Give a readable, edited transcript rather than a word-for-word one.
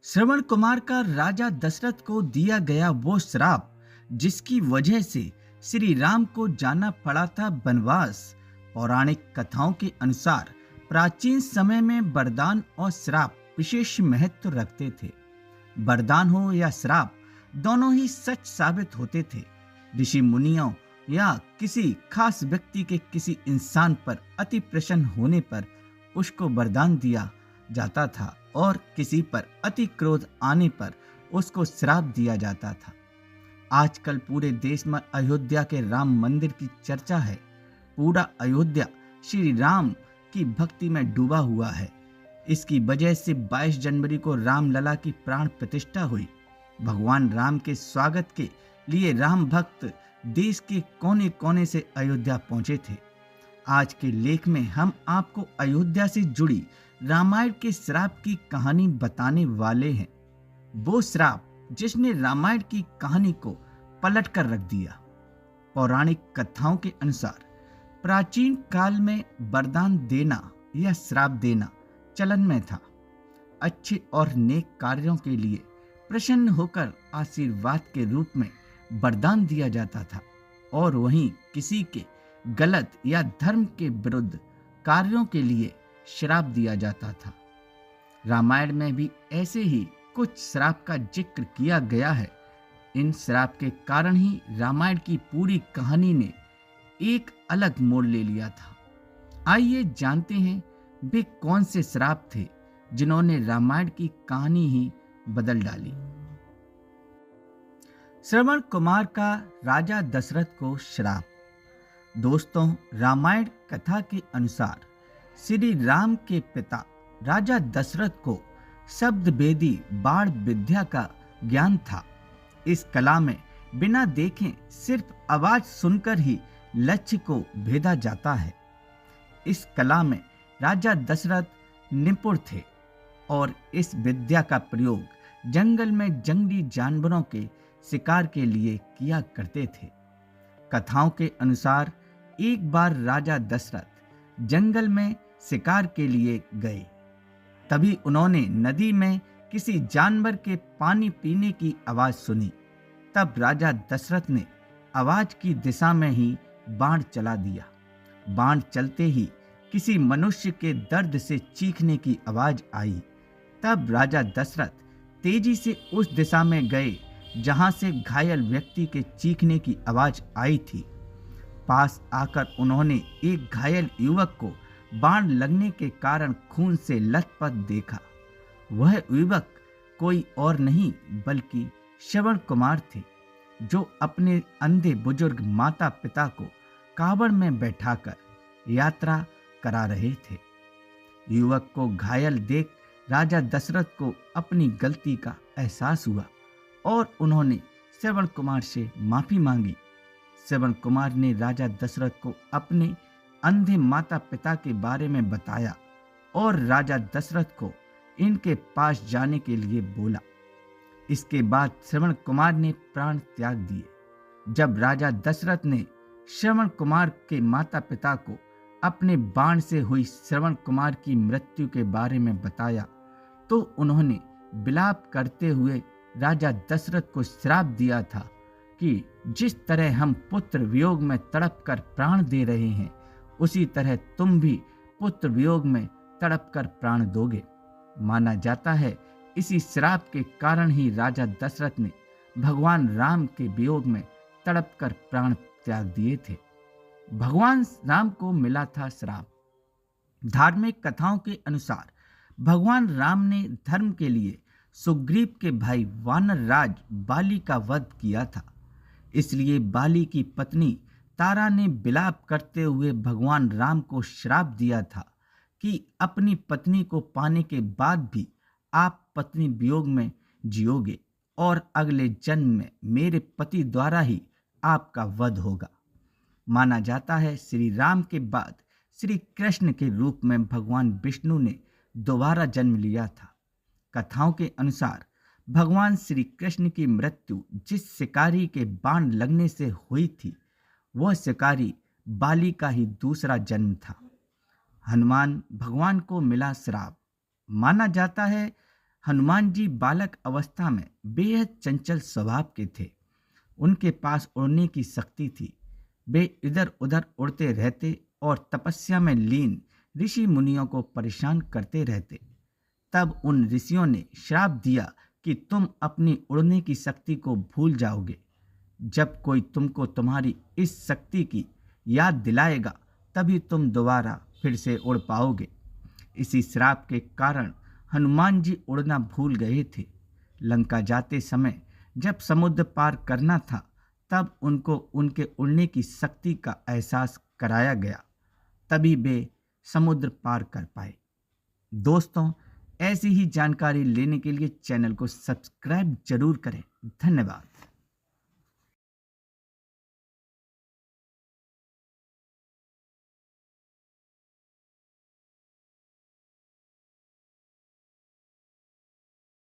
श्रवण कुमार का राजा दशरथ को दिया गया वो श्राप जिसकी वजह से श्री राम को जाना पड़ा था वनवास। पौराणिक कथाओं के अनुसार प्राचीन समय में वरदान और श्राप विशेष महत्व रखते थे। वरदान हो या श्राप, दोनों ही सच साबित होते थे। ऋषि मुनियों या किसी खास व्यक्ति के किसी इंसान पर अति प्रसन्न होने पर उसको वरदान दिया जाता था और किसी पर अति क्रोध आने पर उसको श्राप दिया जाता था। आजकल पूरे देश में अयोध्या के राम मंदिर की चर्चा है। पूरा अयोध्या श्री राम की भक्ति में डूबा हुआ है। इसकी वजह से 22 जनवरी को रामलला की प्राण प्रतिष्ठा हुई। भगवान राम के स्वागत के लिए राम भक्त देश के कोने कोने से अयोध्या पहुंचे थे। आज के लेख में हम आपको अयोध्या से जुड़ी रामायण के श्राप की कहानी बताने वाले हैं। वो श्राप जिसने रामायण की कहानी को पलट कर रख दिया। पौराणिक कथाओं के अनुसार प्राचीन काल में वरदान देना या श्राप देना चलन में था। अच्छे और नेक कार्यों के लिए प्रसन्न होकर आशीर्वाद के रूप में वरदान दिया जाता था और वहीं किसी के गलत या धर्म के विरुद्ध कार्यों के लिए श्राप दिया जाता था। रामायण में भी ऐसे ही कुछ श्राप का जिक्र किया गया है। इन श्राप के कारण ही रामायण की पूरी कहानी ने एक अलग मोड़ ले लिया था। आइए जानते हैं वे कौन से श्राप थे जिन्होंने रामायण की कहानी ही बदल डाली। श्रवण कुमार का राजा दशरथ को श्राप। दोस्तों, रामायण कथा के अनुसार श्री राम के पिता राजा दशरथ को शब्द वेदी बाण विद्या का ज्ञान था। इस कला में बिना देखे सिर्फ आवाज सुनकर ही लक्ष्य को भेदा जाता है। इस कला में राजा दशरथ निपुण थे और इस विद्या का प्रयोग जंगल में जंगली जानवरों के शिकार के लिए किया करते थे। कथाओं के अनुसार एक बार राजा दशरथ जंगल में शिकार के लिए गए। तभी उन्होंने नदी में किसी जानवर के पानी पीने की आवाज सुनी। तब राजा दशरथ ने आवाज की दिशा में ही बाण चला दिया। बाण चलते ही किसी मनुष्य के दर्द से चीखने की आवाज आई। तब राजा दशरथ तेजी से उस दिशा में गए जहां से घायल व्यक्ति के चीखने की आवाज आई थी। पास आकर उन्होंने एक घायल युवक को बाण लगने के कारण खून से लथपथ देखा। वह युवक कोई और नहीं बल्कि श्रवण कुमार थे, जो अपने अंधे बुजुर्ग माता पिता को कावड़ में बैठाकर यात्रा करा रहे थे। युवक को घायल देख राजा दशरथ को अपनी गलती का एहसास हुआ और उन्होंने श्रवण कुमार से माफी मांगी। श्रवण कुमार ने राजा दशरथ को अपने अंधे माता पिता के बारे में बताया और राजा दशरथ को इनके पास जाने के लिए बोला। इसके बाद श्रवण कुमार ने प्राण त्याग दिए। जब राजा दशरथ ने श्रवण कुमार के माता पिता को अपने बाण से हुई श्रवण कुमार की मृत्यु के बारे में बताया तो उन्होंने विलाप करते हुए राजा दशरथ को श्राप दिया था कि जिस तरह हम पुत्र वियोग में तड़प कर प्राण दे रहे हैं, उसी तरह तुम भी पुत्र वियोग में तड़प कर प्राण दोगे। माना जाता है इसी श्राप के कारण ही राजा दशरथ ने भगवान राम के वियोग में तड़प कर प्राण त्याग दिए थे। भगवान राम को मिला था श्राप। धार्मिक कथाओं के अनुसार भगवान राम ने धर्म के लिए सुग्रीव के भाई वानर राज बाली का वध किया था। इसलिए बाली की पत्नी तारा ने विलाप करते हुए भगवान राम को श्राप दिया था कि अपनी पत्नी को पाने के बाद भी आप पत्नी वियोग में जियोगे और अगले जन्म में मेरे पति द्वारा ही आपका वध होगा। माना जाता है श्री राम के बाद श्री कृष्ण के रूप में भगवान विष्णु ने दोबारा जन्म लिया था। कथाओं के अनुसार भगवान श्री कृष्ण की मृत्यु जिस शिकारी के बाण लगने से हुई थी, वह शिकारी बाली का ही दूसरा जन्म था। हनुमान भगवान को मिला श्राप। माना जाता है हनुमान जी बालक अवस्था में बेहद चंचल स्वभाव के थे। उनके पास उड़ने की शक्ति थी। वे इधर उधर उड़ते रहते और तपस्या में लीन ऋषि मुनियों को परेशान करते रहते। तब उन ऋषियों ने श्राप दिया कि तुम अपनी उड़ने की शक्ति को भूल जाओगे। जब कोई तुमको तुम्हारी इस शक्ति की याद दिलाएगा तभी तुम दोबारा फिर से उड़ पाओगे। इसी श्राप के कारण हनुमान जी उड़ना भूल गए थे। लंका जाते समय जब समुद्र पार करना था तब उनको उनके उड़ने की शक्ति का एहसास कराया गया, तभी वे समुद्र पार कर पाए। दोस्तों, ऐसी ही जानकारी लेने के लिए चैनल को सब्सक्राइब जरूर करें। धन्यवाद।